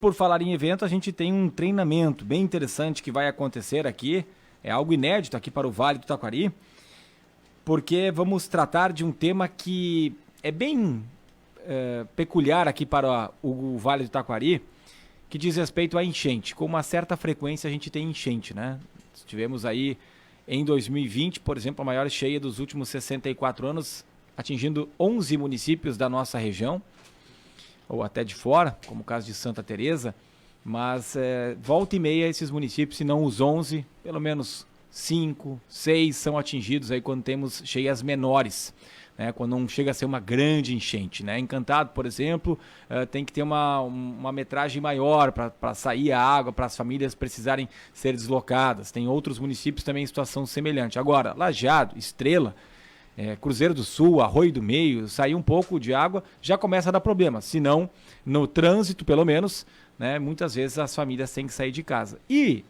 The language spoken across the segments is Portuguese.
por falar em evento, a gente tem um treinamento bem interessante que vai acontecer aqui. É algo inédito aqui para o Vale do Taquari, porque vamos tratar de um tema que é bem peculiar aqui para o Vale do Taquari, que diz respeito à enchente. Com uma certa frequência a gente tem enchente, né? Tivemos aí em 2020, por exemplo, a maior cheia dos últimos 64 anos, atingindo 11 municípios da nossa região, ou até de fora, como o caso de Santa Teresa, mas volta e meia esses municípios, se não os 11, pelo menos 5, 6 são atingidos aí quando temos cheias menores, né, quando não chega a ser uma grande enchente, né? Encantado, por exemplo, tem que ter uma metragem maior para sair a água, para as famílias precisarem ser deslocadas. Tem outros municípios também em situação semelhante. Agora, Lajeado, Estrela, Cruzeiro do Sul, Arroio do Meio, sair um pouco de água já começa a dar problema. Se não, no trânsito pelo menos, né, muitas vezes as famílias têm que sair de casa. E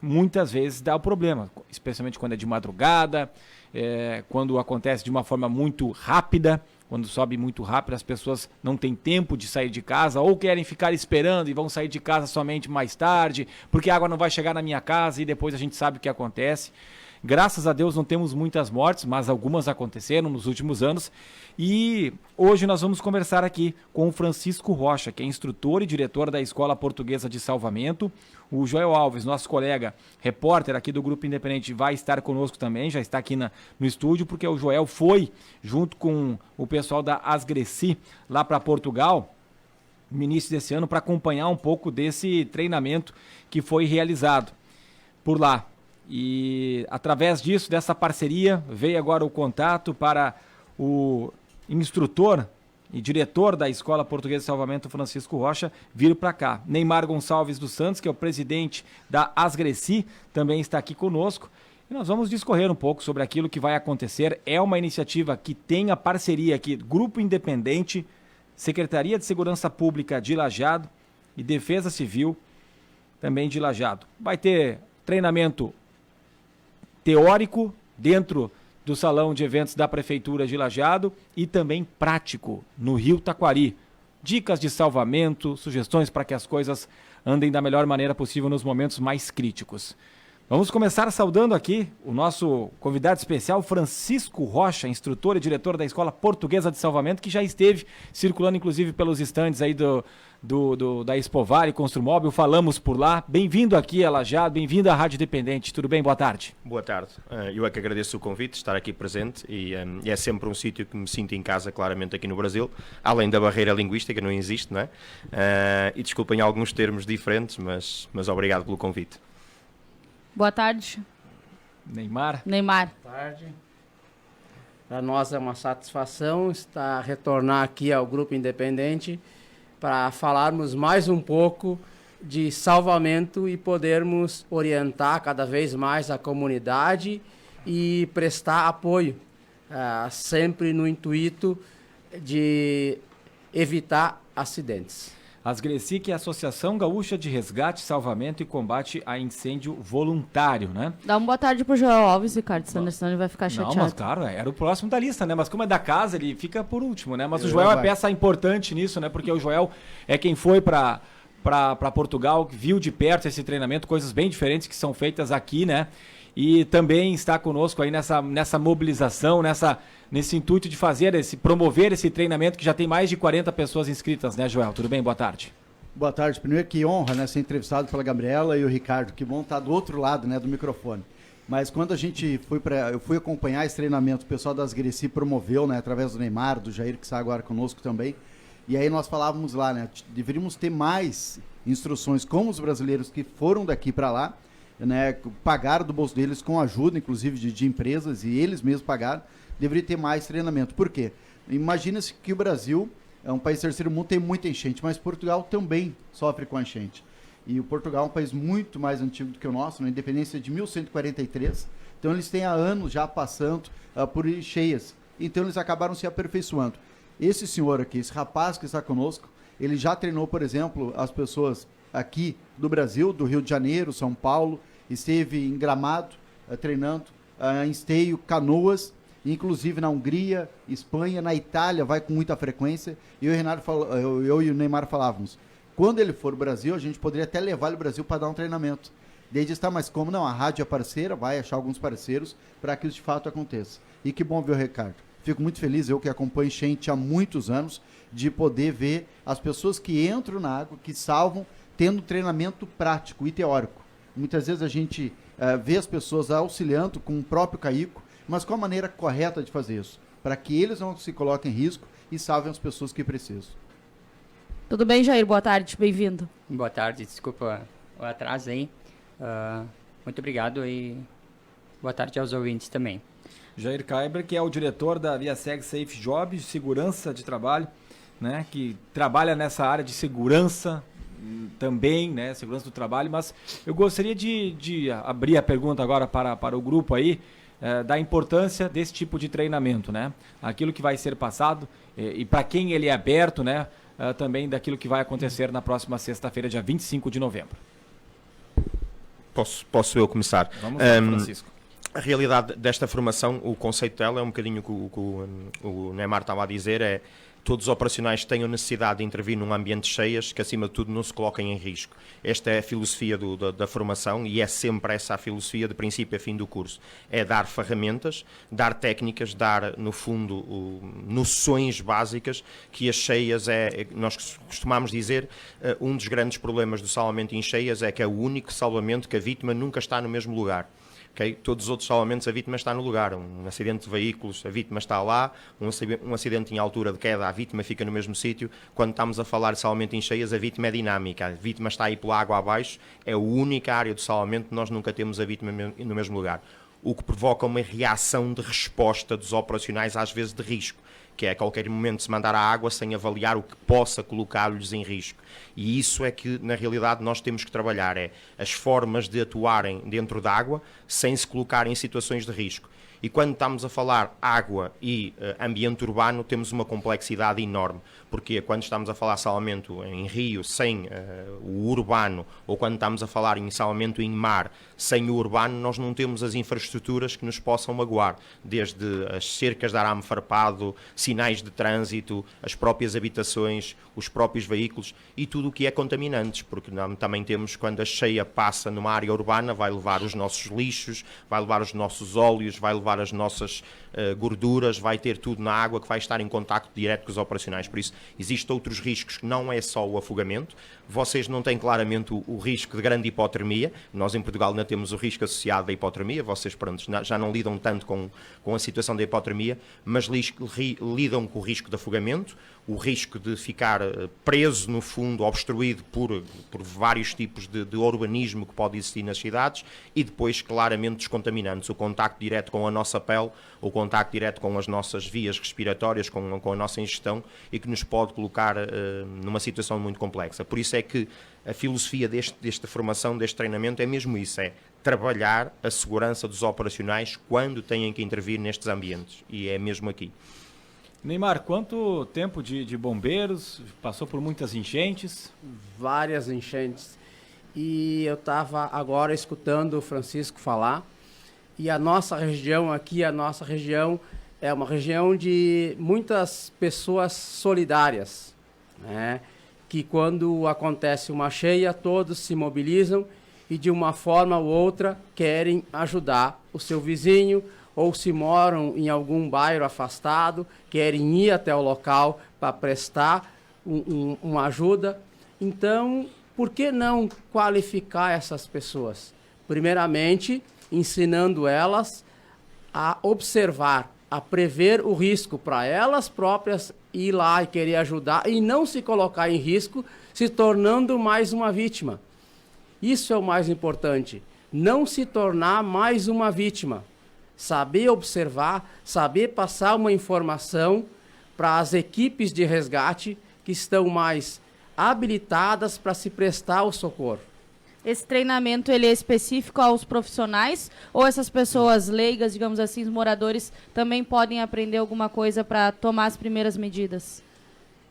muitas vezes dá o problema, especialmente quando é de madrugada, quando acontece de uma forma muito rápida, quando sobe muito rápido, as pessoas não têm tempo de sair de casa ou querem ficar esperando e vão sair de casa somente mais tarde, porque a água não vai chegar na minha casa e depois a gente sabe o que acontece. Graças a Deus não temos muitas mortes, mas algumas aconteceram nos últimos anos. E hoje nós vamos conversar aqui com o Francisco Rocha, que é instrutor e diretor da Escola Portuguesa de Salvamento. O Joel Alves, nosso colega repórter aqui do Grupo Independente, vai estar conosco também, já está aqui no estúdio, porque o Joel foi, junto com o pessoal da Asgreci, lá para Portugal, no início desse ano, para acompanhar um pouco desse treinamento que foi realizado por lá. E através disso, dessa parceria, veio agora o contato para o instrutor e diretor da Escola Portuguesa de Salvamento, Francisco Rocha, vir para cá. Neymar Gonçalves dos Santos, que é o presidente da Asgreci, também está aqui conosco. E nós vamos discorrer um pouco sobre aquilo que vai acontecer. É uma iniciativa que tem a parceria aqui, Grupo Independente, Secretaria de Segurança Pública de Lajeado e Defesa Civil também de Lajeado. Vai ter treinamento teórico dentro do salão de eventos da Prefeitura de Lajeado e também prático no Rio Taquari. Dicas de salvamento, sugestões para que as coisas andem da melhor maneira possível nos momentos mais críticos. Vamos começar saudando aqui o nosso convidado especial, Francisco Rocha, instrutor e diretor da Escola Portuguesa de Salvamento, que já esteve circulando inclusive pelos estandes aí da Expovar e Construmóvel, falamos por lá. Bem-vindo aqui a Lajeado, bem-vindo à Rádio Independente. Tudo bem? Boa tarde. Boa tarde. Eu é que agradeço o convite, estar aqui presente e é sempre um sítio que me sinto em casa, claramente, aqui no Brasil, além da barreira linguística, não existe, não é? E desculpem alguns termos diferentes, mas obrigado pelo convite. Boa tarde. Neymar. Boa tarde. Para nós é uma satisfação retornar aqui ao Grupo Independente para falarmos mais um pouco de salvamento e podermos orientar cada vez mais a comunidade e prestar apoio, sempre no intuito de evitar acidentes. Asgreci, que é a Associação Gaúcha de Resgate, Salvamento e Combate a Incêndio Voluntário, né? Dá uma boa tarde pro Joel Alves, Ricardo Sanders, senão ele vai ficar chateado. Não, mas claro, era o próximo da lista, né? Mas como é da casa, ele fica por último, né? Mas o Joel é peça importante nisso, né? Porque o Joel é quem foi para Portugal, viu de perto esse treinamento, coisas bem diferentes que são feitas aqui, né? E também está conosco aí nessa mobilização, nesse intuito de promover esse treinamento que já tem mais de 40 pessoas inscritas, né, Joel? Tudo bem? Boa tarde. Boa tarde. Primeiro, que honra, né, ser entrevistado pela Gabriela e o Ricardo. Que bom estar do outro lado, né, do microfone. Mas quando eu fui acompanhar esse treinamento, o pessoal das Asgreci promoveu, né, através do Neymar, do Jair, que está agora conosco também. E aí nós falávamos lá, né, deveríamos ter mais instruções como os brasileiros que foram daqui para lá, né, pagaram do bolso deles com ajuda, inclusive, de empresas, e eles mesmos pagaram, deveria ter mais treinamento. Por quê? Imagina-se que o Brasil é um país terceiro mundo, tem muita enchente, mas Portugal também sofre com a enchente. E o Portugal é um país muito mais antigo do que o nosso, na independência de 1143, então eles têm há anos já passando por cheias, então eles acabaram se aperfeiçoando. Esse senhor aqui, esse rapaz que está conosco, ele já treinou, por exemplo, as pessoas aqui do Brasil, do Rio de Janeiro, São Paulo, esteve em Gramado, treinando, em Esteio, Canoas, inclusive na Hungria, Espanha, na Itália, vai com muita frequência. E eu e o Neymar falávamos quando ele for ao Brasil, a gente poderia até levar ele ao Brasil para dar um treinamento. Desde estar mais como não, a rádio é parceira, vai achar alguns parceiros para que isso de fato aconteça. E que bom ver o Ricardo. Fico muito feliz, eu que acompanho enchente há muitos anos, de poder ver as pessoas que entram na água, que salvam, tendo treinamento prático e teórico. Muitas vezes a gente vê as pessoas auxiliando com o próprio caico, mas qual a maneira correta de fazer isso? Para que eles não se coloquem em risco e salvem as pessoas que precisam. Tudo bem, Jair? Boa tarde, bem-vindo. Boa tarde, desculpa o atraso aí. Muito obrigado e boa tarde aos ouvintes também. Jair Kaiber, que é o diretor da Viaseg Safe Job, segurança de trabalho, né, que trabalha nessa área de segurança também, né, segurança do trabalho, mas eu gostaria de abrir a pergunta agora para o grupo aí, da importância desse tipo de treinamento, né, aquilo que vai ser passado e para quem ele é aberto, né, também daquilo que vai acontecer na próxima sexta-feira, dia 25 de novembro. Posso eu começar? Vamos lá, Francisco. A realidade desta formação, o conceito dela é um bocadinho o que o Neymar estava a dizer, todos os operacionais tenham necessidade de intervir num ambiente cheias que, acima de tudo, não se coloquem em risco. Esta é a filosofia da formação e é sempre essa a filosofia de princípio a fim do curso. É dar ferramentas, dar técnicas, dar, no fundo, noções básicas que as cheias nós costumamos dizer, um dos grandes problemas do salvamento em cheias é que é o único salvamento que a vítima nunca está no mesmo lugar. Okay? Todos os outros salvamentos a vítima está no lugar. Um acidente de veículos, a vítima está lá. Um acidente em altura de queda, a vítima fica no mesmo sítio. Quando estamos a falar de salvamento em cheias, a vítima é dinâmica. A vítima está aí pela água abaixo. É a única área do salvamento que nós nunca temos a vítima no mesmo lugar. O que provoca uma reação de resposta dos operacionais, às vezes de risco, que é a qualquer momento se mandar à água sem avaliar o que possa colocá-los em risco. E isso é que, na realidade, nós temos que trabalhar, as formas de atuarem dentro da água sem se colocarem em situações de risco. E quando estamos a falar água e ambiente urbano, temos uma complexidade enorme. Porque quando estamos a falar salvamento em rio sem o urbano, ou quando estamos a falar em salvamento em mar sem o urbano, nós não temos as infraestruturas que nos possam magoar. Desde as cercas de arame farpado, sinais de trânsito, as próprias habitações, os próprios veículos e tudo o que é contaminantes. Porque também temos, quando a cheia passa numa área urbana, vai levar os nossos lixos, vai levar os nossos óleos, vai levar as nossas gorduras, vai ter tudo na água que vai estar em contacto direto com os operacionais. Por isso, existem outros riscos que não é só o afogamento. Vocês não têm claramente o risco de grande hipotermia. Nós em Portugal ainda temos o risco associado à hipotermia. Vocês já não lidam tanto com a situação da hipotermia, mas lidam com o risco de afogamento, o risco de ficar preso no fundo, obstruído por vários tipos de urbanismo que pode existir nas cidades e depois claramente os contaminantes, o contacto direto com a nossa pele, o contacto direto com as nossas vias respiratórias, com a nossa ingestão e que nos pode colocar numa situação muito complexa. Por isso é que a filosofia desta formação, deste treinamento é mesmo isso, é trabalhar a segurança dos operacionais quando têm que intervir nestes ambientes e é mesmo aqui. Neymar, quanto tempo de bombeiros? Passou por muitas enchentes? Várias enchentes. E eu estava agora escutando o Francisco falar. E a nossa região aqui, é uma região de muitas pessoas solidárias, né? Que quando acontece uma cheia, todos se mobilizam e de uma forma ou outra querem ajudar o seu vizinho, ou se moram em algum bairro afastado, querem ir até o local para prestar uma ajuda. Então, por que não qualificar essas pessoas? Primeiramente, ensinando elas a observar, a prever o risco para elas próprias ir lá e querer ajudar e não se colocar em risco, se tornando mais uma vítima. Isso é o mais importante, não se tornar mais uma vítima. Saber observar, saber passar uma informação para as equipes de resgate que estão mais habilitadas para se prestar o socorro. Esse treinamento ele é específico aos profissionais ou essas pessoas leigas, digamos assim, os moradores, também podem aprender alguma coisa para tomar as primeiras medidas?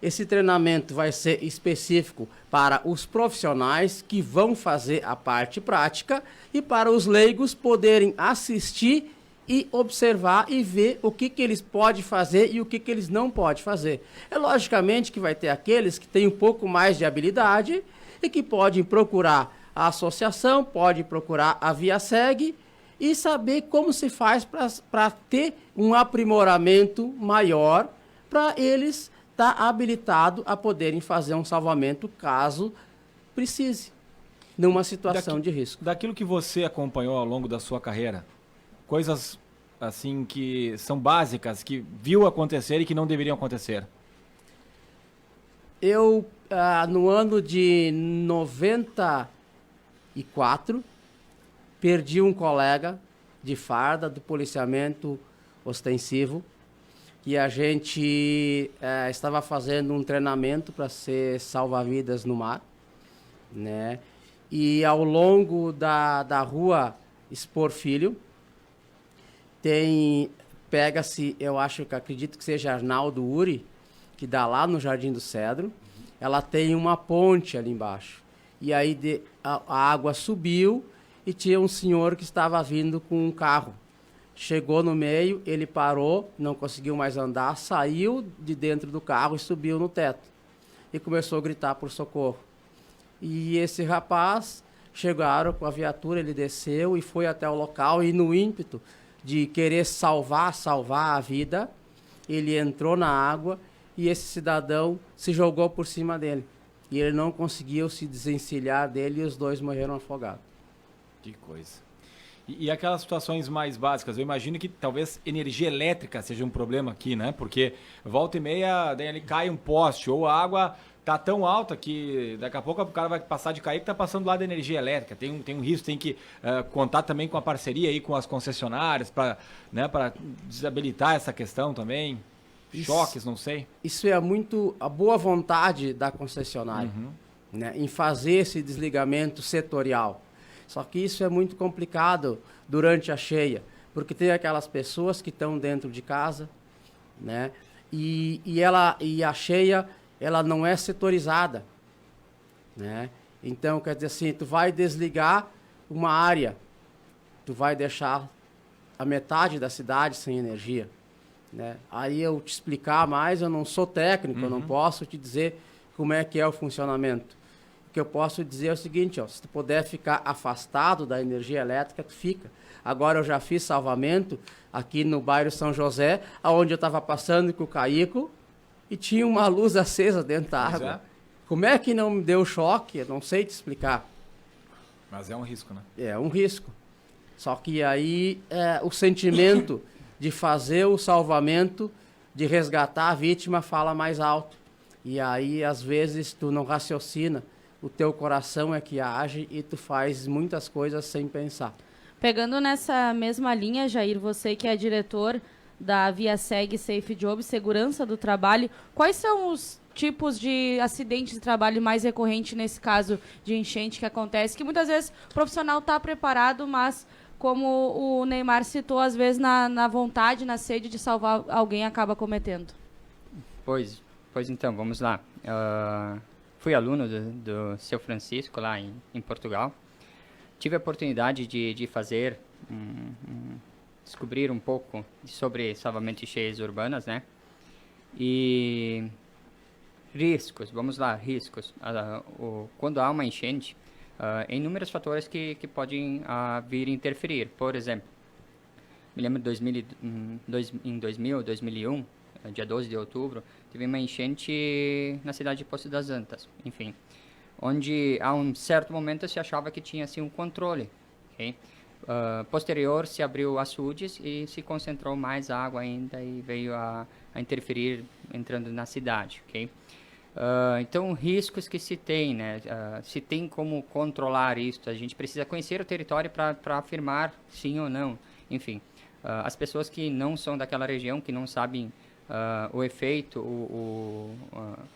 Esse treinamento vai ser específico para os profissionais que vão fazer a parte prática e para os leigos poderem assistir e observar e ver o que eles podem fazer e o que eles não podem fazer. É logicamente que vai ter aqueles que têm um pouco mais de habilidade e que podem procurar a associação, podem procurar a VIASEG e saber como se faz para ter um aprimoramento maior para eles estar habilitados a poderem fazer um salvamento caso precise, numa situação de risco. Daquilo que você acompanhou ao longo da sua carreira, coisas assim que são básicas, que viu acontecer e que não deveriam acontecer. Eu, no ano de 94, perdi um colega de farda do policiamento ostensivo, que a gente estava fazendo um treinamento para ser salva-vidas no mar, né? E ao longo da rua Expor Filho, pega-se, acredito que seja Arnaldo Uri, que dá lá no Jardim do Cedro, ela tem uma ponte ali embaixo. E aí a água subiu e tinha um senhor que estava vindo com um carro. Chegou no meio, ele parou, não conseguiu mais andar, saiu de dentro do carro e subiu no teto. E começou a gritar por socorro. E esse rapaz, chegaram com a viatura, ele desceu e foi até o local e no ímpeto de querer salvar a vida, ele entrou na água e esse cidadão se jogou por cima dele. E ele não conseguiu se desencilhar dele e os dois morreram afogados. Que coisa. E aquelas situações mais básicas, eu imagino que talvez energia elétrica seja um problema aqui, né? Porque volta e meia, daí ali cai um poste, ou a água tá tão alta que daqui a pouco o cara vai passar de cair que tá passando lá da energia elétrica. Tem um risco, tem que contar também com a parceria aí com as concessionárias para, né, para desabilitar essa questão também. Choques, não sei. Isso é muito a boa vontade da concessionária, né, em fazer esse desligamento setorial. Só que isso é muito complicado durante a cheia, porque tem aquelas pessoas que estão dentro de casa, né, e a cheia ela não é setorizada, né? Então, quer dizer assim, tu vai desligar uma área, tu vai deixar a metade da cidade sem energia, né? Aí eu te explicar mais, eu não sou técnico, eu não posso te dizer como é que é o funcionamento. O que eu posso dizer é o seguinte, ó, se tu puder ficar afastado da energia elétrica, tu fica. Agora eu já fiz salvamento aqui no bairro São José, onde eu estava passando com o caico, e tinha uma luz acesa dentro da água. Como é que não me deu choque? Eu não sei te explicar. Mas é um risco, né? É um risco. Só que aí o sentimento de fazer o salvamento, de resgatar a vítima, fala mais alto. E aí, às vezes, tu não raciocina. O teu coração é que age e tu faz muitas coisas sem pensar. Pegando nessa mesma linha, Jair, você que é diretor da VIASEG Safe Job, segurança do trabalho, quais são os tipos de acidentes de trabalho mais recorrentes nesse caso de enchente que acontece, que muitas vezes o profissional está preparado, mas como o Neymar citou, às vezes na vontade, na sede de salvar alguém, acaba cometendo? Pois então, vamos lá. Fui aluno do Seu Francisco lá em Portugal. Tive a oportunidade de fazer descobrir um pouco sobre salvamento de cheias urbanas, né? E riscos, vamos lá, riscos. Quando há uma enchente, inúmeros fatores que podem vir interferir. Por exemplo, me lembro de 2001, dia 12 de outubro, teve uma enchente na cidade de Poço das Antas, enfim, onde a um certo momento se achava que tinha assim um controle, ok? Posterior se abriu açudes e se concentrou mais água ainda e veio a interferir entrando na cidade, ok? Então, riscos que se tem, né? Se tem como controlar isso, a gente precisa conhecer o território para afirmar sim ou não. Enfim, as pessoas que não são daquela região, que não sabem o efeito,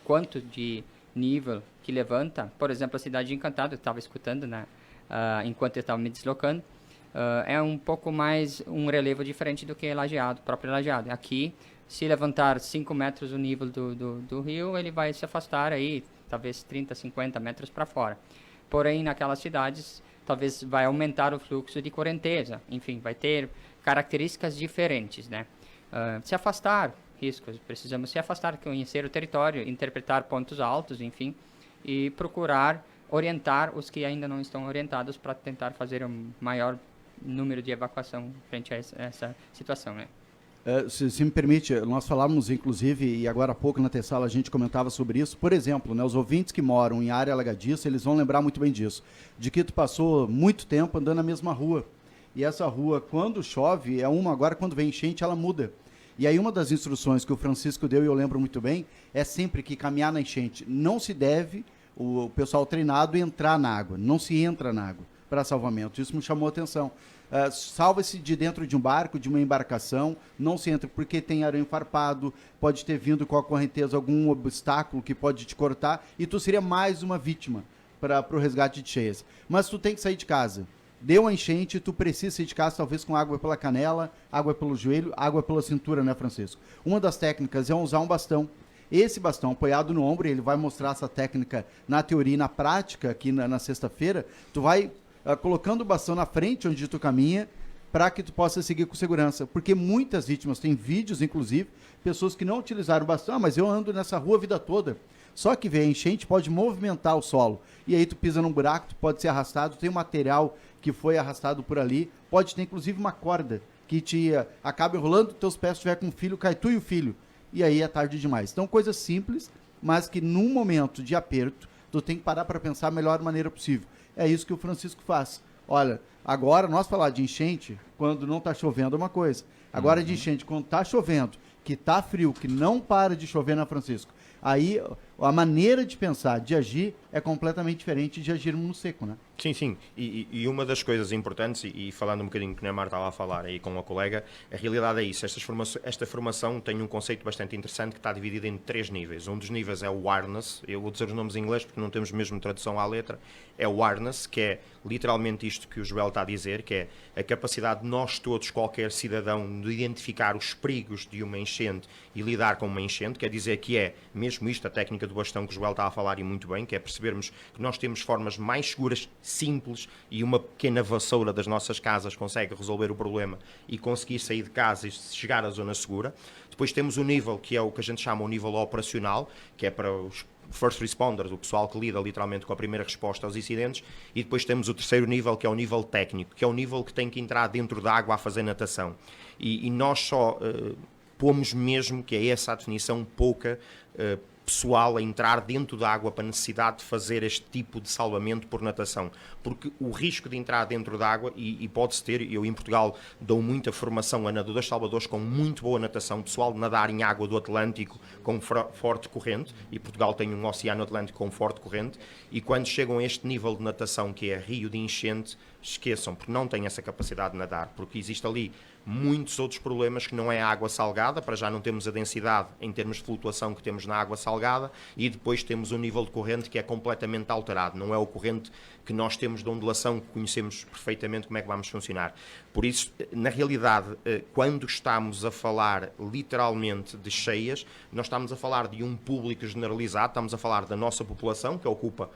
quanto de nível que levanta, por exemplo, a cidade de Encantado, eu estava escutando, né? Enquanto eu estava me deslocando, é um pouco mais um relevo diferente do que Lajeado, próprio Lajeado. Aqui, se levantar 5 metros o nível do rio, ele vai se afastar aí, talvez 30, 50 metros para fora. Porém, naquelas cidades, talvez vai aumentar o fluxo de correnteza. Enfim, vai ter características diferentes, né? Se afastar riscos, precisamos se afastar, conhecer o território, interpretar pontos altos, enfim, e procurar orientar os que ainda não estão orientados para tentar fazer um maior número de evacuação frente a essa situação, né? Se me permite, nós falávamos, inclusive, e agora há pouco na Tessala a gente comentava sobre isso, por exemplo, né, os ouvintes que moram em área alagadiça, eles vão lembrar muito bem disso, de que tu passou muito tempo andando na mesma rua, e essa rua, quando chove, agora quando vem enchente, ela muda. E aí uma das instruções que o Francisco deu, e eu lembro muito bem, é sempre que caminhar na enchente não se deve, o pessoal treinado, entrar na água, não se entra na água para salvamento, isso me chamou a atenção. Salva-se de dentro de um barco, de uma embarcação, não se entra porque tem arame farpado, pode ter vindo com a correnteza algum obstáculo que pode te cortar e tu seria mais uma vítima para o resgate de cheias. Mas tu tem que sair de casa. Deu a enchente, tu precisa sair de casa talvez com água pela canela, água pelo joelho, água pela cintura, né, Francisco? Uma das técnicas é usar um bastão. Esse bastão apoiado no ombro, ele vai mostrar essa técnica na teoria e na prática aqui na sexta-feira, tu vai colocando o bastão na frente onde tu caminha para que tu possa seguir com segurança. Porque muitas vítimas, tem vídeos, inclusive, pessoas que não utilizaram o bastão, mas eu ando nessa rua a vida toda. Só que vem a enchente, pode movimentar o solo. E aí tu pisa num buraco, tu pode ser arrastado, tem um material que foi arrastado por ali, pode ter inclusive uma corda que te acaba enrolando teus pés, se tiver com um filho, cai tu e o filho. E aí é tarde demais. Então, coisas simples, mas que num momento de aperto, tu tem que parar para pensar a melhor maneira possível. É isso que o Francisco faz. Olha, agora nós falar de enchente, quando não está chovendo é uma coisa. Agora de enchente, quando está chovendo, que está frio, que não para de chover, na Francisco, aí a maneira de pensar, de agir, é completamente diferente de agirmos no seco, né? Sim, sim. E uma das coisas importantes, e falando um bocadinho que o Neymar estava a falar aí com a colega, a realidade é isso. Esta formação tem um conceito bastante interessante que está dividido em 3 níveis. Um dos níveis é o harness, eu vou dizer os nomes em inglês porque não temos mesmo tradução à letra, é o harness, que é literalmente isto que o Joel está a dizer, que é a capacidade de nós todos, qualquer cidadão, de identificar os perigos de uma enchente e lidar com uma enchente, quer dizer que é mesmo isto, a técnica do bastão que o Joel está a falar e muito bem, que é percebermos que nós temos formas mais seguras, simples, e uma pequena vassoura das nossas casas consegue resolver o problema e conseguir sair de casa e chegar à zona segura. Depois temos o nível, que é o que a gente chama o nível operacional, que é para os first responders, o pessoal que lida literalmente com a primeira resposta aos incidentes, e depois temos o terceiro nível, que é o nível técnico, que é o nível que tem que entrar dentro da água a fazer natação. E nós só pomos mesmo, que é essa a definição pouca, pessoal a entrar dentro da água para a necessidade de fazer este tipo de salvamento por natação, porque o risco de entrar dentro da água, e pode-se ter, eu em Portugal dou muita formação a nadadores salvadores com muito boa natação, pessoal de nadar em água do Atlântico com forte corrente, e Portugal tem um oceano Atlântico com forte corrente, e quando chegam a este nível de natação, que é rio de enchente, esqueçam, porque não têm essa capacidade de nadar, porque existe ali muitos outros problemas que não é a água salgada, para já não temos a densidade em termos de flutuação que temos na água salgada, e depois temos o nível de corrente que é completamente alterado, não é o corrente que nós temos de ondulação, que conhecemos perfeitamente como é que vamos funcionar. Por isso, na realidade, quando estamos a falar literalmente de cheias, nós estamos a falar de um público generalizado, estamos a falar da nossa população, que ocupa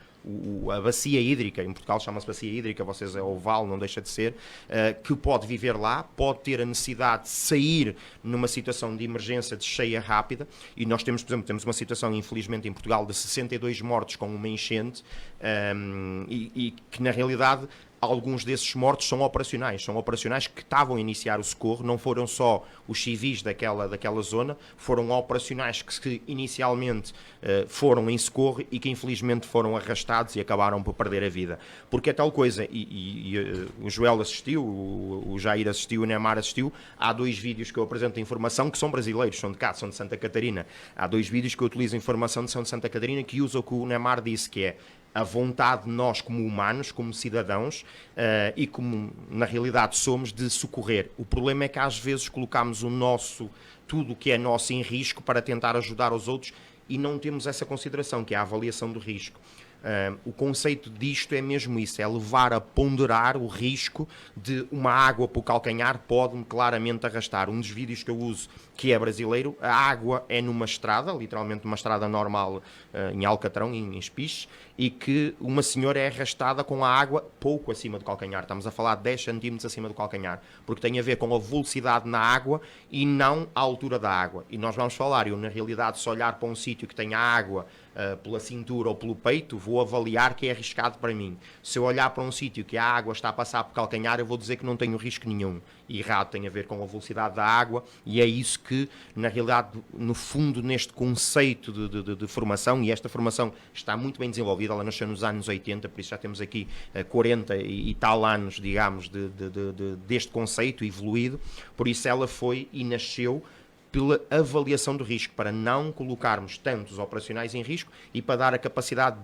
a bacia hídrica, em Portugal chama-se bacia hídrica, vocês é oval, não deixa de ser, que pode viver lá, pode ter a necessidade de sair numa situação de emergência de cheia rápida, e nós temos, por exemplo, temos uma situação, infelizmente, em Portugal, de 62 mortos com uma enchente, e que na realidade alguns desses mortos são operacionais que estavam a iniciar o socorro, não foram só os civis daquela zona, foram operacionais que inicialmente foram em socorro e que infelizmente foram arrastados e acabaram por perder a vida. Porque é tal coisa, o Joel assistiu, o Jair assistiu, o Neymar assistiu, há 2 vídeos que eu apresento a informação que são brasileiros, são de cá, são de Santa Catarina. Há 2 vídeos que eu utilizo a informação de Santa Catarina que usam o que o Neymar disse, que é a vontade de nós como humanos, como cidadãos, e como na realidade somos, de socorrer. O problema é que às vezes colocamos tudo o que é nosso em risco para tentar ajudar os outros e não temos essa consideração, que é a avaliação do risco. O conceito disto é mesmo isso, é levar a ponderar o risco de uma água para o calcanhar pode-me claramente arrastar. Um dos vídeos que eu uso, que é brasileiro, a água é numa estrada, literalmente uma estrada normal em Alcatrão, em Espiche, e que uma senhora é arrastada com a água pouco acima do calcanhar. Estamos a falar de 10 centímetros acima do calcanhar, porque tem a ver com a velocidade na água e não a altura da água. E nós vamos falar, eu na realidade, se olhar para um sítio que tenha água pela cintura ou pelo peito, vou avaliar que é arriscado para mim. Se eu olhar para um sítio que a água está a passar por calcanhar, eu vou dizer que não tenho risco nenhum. E errado tem a ver com a velocidade da água, e é isso que, na realidade, no fundo, neste conceito de formação, e esta formação está muito bem desenvolvida, ela nasceu nos anos 80, por isso já temos aqui 40 e tal anos, digamos, deste conceito evoluído, por isso ela foi e nasceu pela avaliação do risco, para não colocarmos tantos operacionais em risco e para dar a capacidade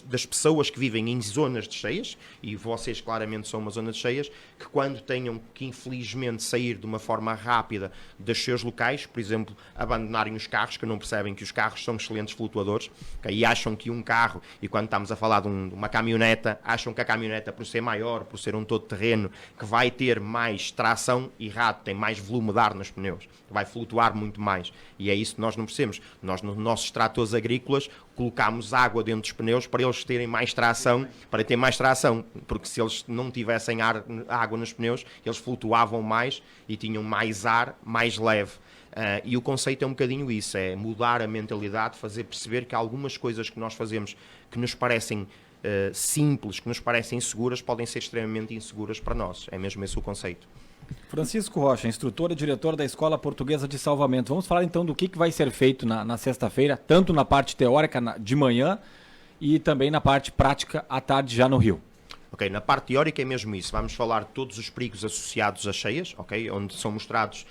das pessoas que vivem em zonas de cheias, e vocês claramente são uma zona de cheias, que quando tenham que infelizmente sair de uma forma rápida dos seus locais, por exemplo, abandonarem os carros, que não percebem que os carros são excelentes flutuadores, okay? E acham que um carro, e quando estamos a falar de uma caminhoneta, acham que a caminhoneta, por ser maior, por ser um todo-terreno, que vai ter mais tração, errado, tem mais volume de ar nos pneus, vai flutuar muito mais, e é isso que nós não percebemos. Nós, nos nossos tratores agrícolas, colocamos água dentro dos pneus para eles terem mais tração, para ter mais tração, porque se eles não tivessem água nos pneus, eles flutuavam mais e tinham mais ar, mais leve. E o conceito é um bocadinho isso, é mudar a mentalidade, fazer perceber que algumas coisas que nós fazemos que nos parecem simples, que nos parecem seguras, podem ser extremamente inseguras para nós. É mesmo esse o conceito. Francisco Rocha, instrutor e diretor da Escola Portuguesa de Salvamento. Vamos falar então do que vai ser feito na sexta-feira, tanto na parte teórica de manhã e também na parte prática à tarde já no Rio. Ok, na parte teórica é mesmo isso. Vamos falar de todos os perigos associados às cheias, ok? Onde são mostrados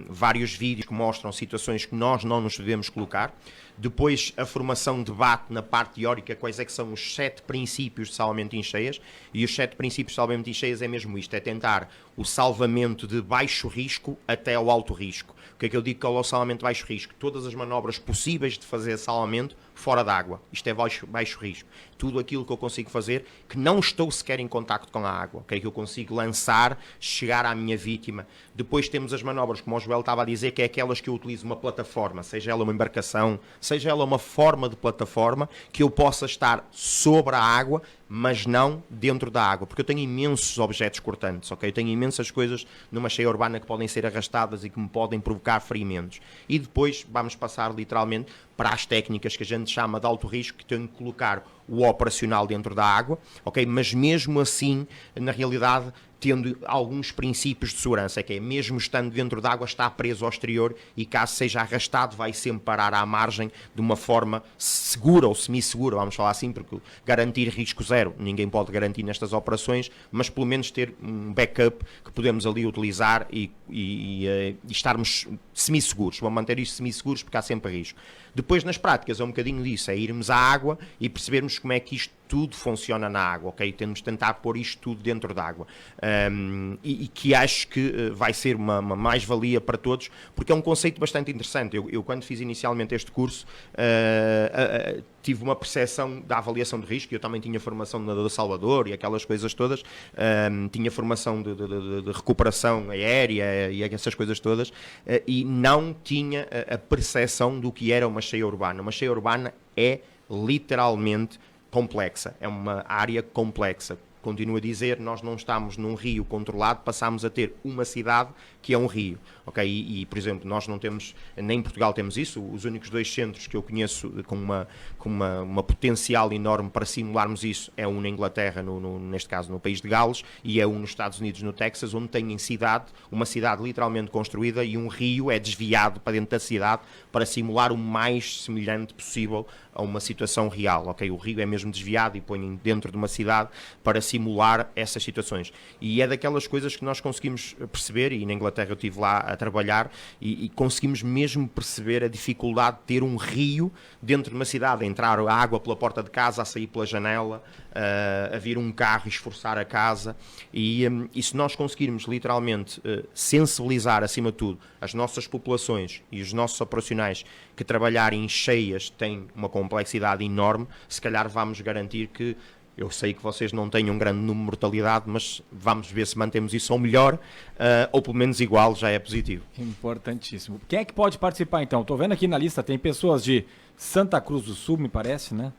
vários vídeos que mostram situações que nós não nos devemos colocar. Depois a formação debate na parte teórica quais é que são os 7 princípios de salvamento em cheias, e os 7 princípios de salvamento em cheias é mesmo isto, é tentar o salvamento de baixo risco até ao alto risco. O que é que eu digo que é o salvamento de baixo risco? Todas as manobras possíveis de fazer salvamento fora d'água. Isto é baixo risco. Tudo aquilo que eu consigo fazer que não estou sequer em contacto com a água, okay? Que eu consigo lançar, chegar à minha vítima. Depois temos as manobras, como o Joel estava a dizer, que é aquelas que eu utilizo uma plataforma, seja ela uma embarcação, seja ela uma forma de plataforma, que eu possa estar sobre a água, mas não dentro da água, porque eu tenho imensos objetos cortantes, ok? Eu tenho imensas coisas numa cheia urbana que podem ser arrastadas e que me podem provocar ferimentos. E depois vamos passar literalmente para as técnicas que a gente chama de alto risco, que tenho que colocar o operacional dentro da água, ok? Mas mesmo assim, na realidade, tendo alguns princípios de segurança, que é mesmo estando dentro d'água, está preso ao exterior e caso seja arrastado vai sempre parar à margem de uma forma segura ou semi-segura, vamos falar assim, porque garantir risco zero ninguém pode garantir nestas operações, mas pelo menos ter um backup que podemos ali utilizar e estarmos semi-seguros. Vamos manter isto semi-seguros porque há sempre risco. Depois nas práticas é um bocadinho disso, é irmos à água e percebermos como é que isto tudo funciona na água, ok? Temos de tentar pôr isto tudo dentro da água. E que acho que vai ser uma mais-valia para todos, porque é um conceito bastante interessante. Eu quando fiz inicialmente este curso, tive uma percepção da avaliação de risco. Eu também tinha formação de nadador Salvador e aquelas coisas todas, tinha formação de recuperação aérea e essas coisas todas, e não tinha a percepção do que era uma cheia urbana. Uma cheia urbana é literalmente complexa, é uma área complexa. Continuo a dizer, nós não estamos num rio controlado, passamos a ter uma cidade que é um rio, ok? E por exemplo, nós não temos, nem em Portugal temos isso, os únicos 2 centros que eu conheço com uma potencial enorme para simularmos isso é um na Inglaterra, neste caso no país de Gales, e é um nos Estados Unidos, no Texas, onde tem uma cidade literalmente construída e um rio é desviado para dentro da cidade para simular o mais semelhante possível a uma situação real, ok? O rio é mesmo desviado e põem dentro de uma cidade para simular essas situações. E é daquelas coisas que nós conseguimos perceber, e na Inglaterra eu estive lá a trabalhar, e conseguimos mesmo perceber a dificuldade de ter um rio dentro de uma cidade, a entrar a água pela porta de casa, a sair pela janela, a vir um carro e esforçar a casa, e se nós conseguirmos literalmente sensibilizar, acima de tudo, as nossas populações e os nossos operacionais que trabalharem cheias têm uma complexidade enorme, se calhar vamos garantir que, eu sei que vocês não têm um grande número de mortalidade, mas vamos ver se mantemos isso ou melhor, ou pelo menos igual, já é positivo. Importantíssimo. Quem é que pode participar então? Estou vendo aqui na lista, tem pessoas de Santa Cruz do Sul, me parece, né?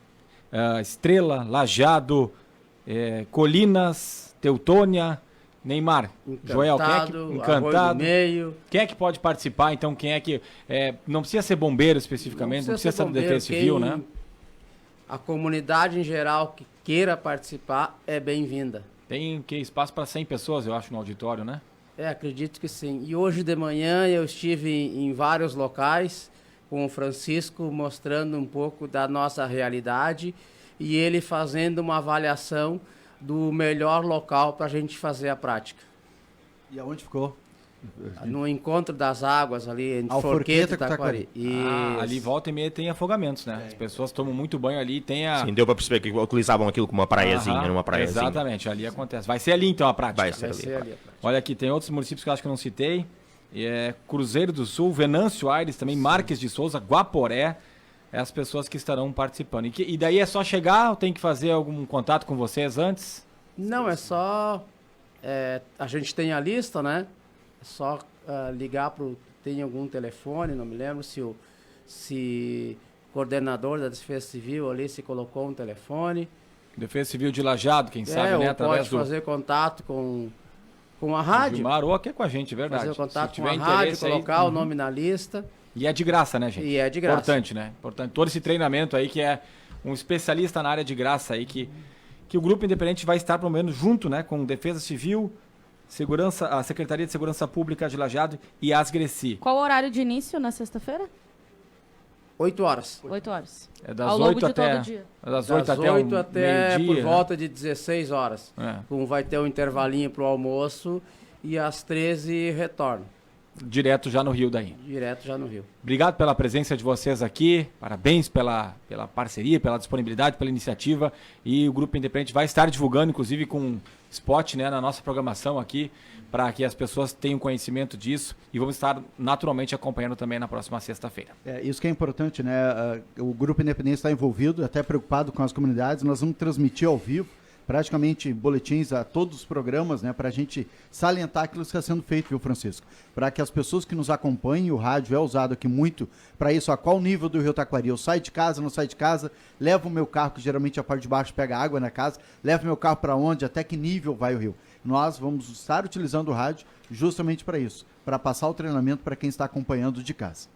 Estrela, Lajeado, Colinas, Teutônia, Neymar, Joel, quem é que, Encantado. Meio. Quem é que pode participar? Então, quem é que... não precisa ser bombeiro especificamente, não precisa ser da Defesa Civil, né? A comunidade em geral que queira participar é bem-vinda. Tem espaço para 100 pessoas, eu acho, no auditório, né? Acredito que sim. E hoje de manhã eu estive em vários locais com o Francisco mostrando um pouco da nossa realidade e ele fazendo uma avaliação do melhor local para a gente fazer a prática. E aonde ficou? No encontro das águas ali, entre Forqueta Forqueta e Taquari. Ali volta e meia tem afogamentos, né? As pessoas tomam muito banho ali, tem a... Sim, deu para perceber que utilizavam aquilo como uma praiazinha, numa praiazinha. Exatamente, ali acontece. Vai ser ali então a prática. Vai ser ali. Olha aqui, tem outros municípios que eu acho que eu não citei. Cruzeiro do Sul, Venâncio Aires, também Marques de Souza, Guaporé, as pessoas que estarão participando. E daí é só chegar ou tem que fazer algum contato com vocês antes? Não, é só... a gente tem a lista, né? É só ligar para tem algum telefone, não me lembro se o coordenador da Defesa Civil ali se colocou um telefone. Defesa Civil de Lajeado, quem sabe, né? Ou Através pode fazer contato com a rádio. Gilmar, ou aqui com a gente, verdade. Fazer o contato se com a tiver rádio, interesse colocar aí, o nome na lista. E é de graça, né, gente? E é de graça. Importante, né? Importante. Todo esse treinamento aí que é um especialista na área de graça aí que o Grupo Independente vai estar, pelo menos, junto, né? Com Defesa Civil, a Secretaria de Segurança Pública de Lajeado e Asgreci. Qual o horário de início na sexta-feira? 8 horas. 8 horas. É das Ao longo 8 de até... todo dia. Das 8 Das até 8 até meio-dia, por volta de 16 horas. É. Como vai ter um intervalinho para o almoço e às 13 retorno. Direto já no Rio daí. Direto já no Rio. Obrigado pela presença de vocês aqui, parabéns pela parceria, pela disponibilidade, pela iniciativa, e o Grupo Independente vai estar divulgando, inclusive com spot, né, na nossa programação aqui, para que as pessoas tenham conhecimento disso, e vamos estar naturalmente acompanhando também na próxima sexta-feira. Isso que é importante, né? O Grupo Independente está envolvido, até preocupado com as comunidades, nós vamos transmitir ao vivo, praticamente boletins a todos os programas, né, para a gente salientar aquilo que está sendo feito, viu, Francisco? Para que as pessoas que nos acompanhem, o rádio é usado aqui muito para isso, a qual nível do Rio Taquari? Eu saio de casa, não saio de casa, levo o meu carro, que geralmente a parte de baixo pega água na casa, levo meu carro para onde, até que nível vai o rio? Nós vamos estar utilizando o rádio justamente para isso, para passar o treinamento para quem está acompanhando de casa.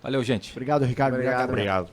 Valeu, gente. Obrigado, Ricardo. Obrigado. Obrigado.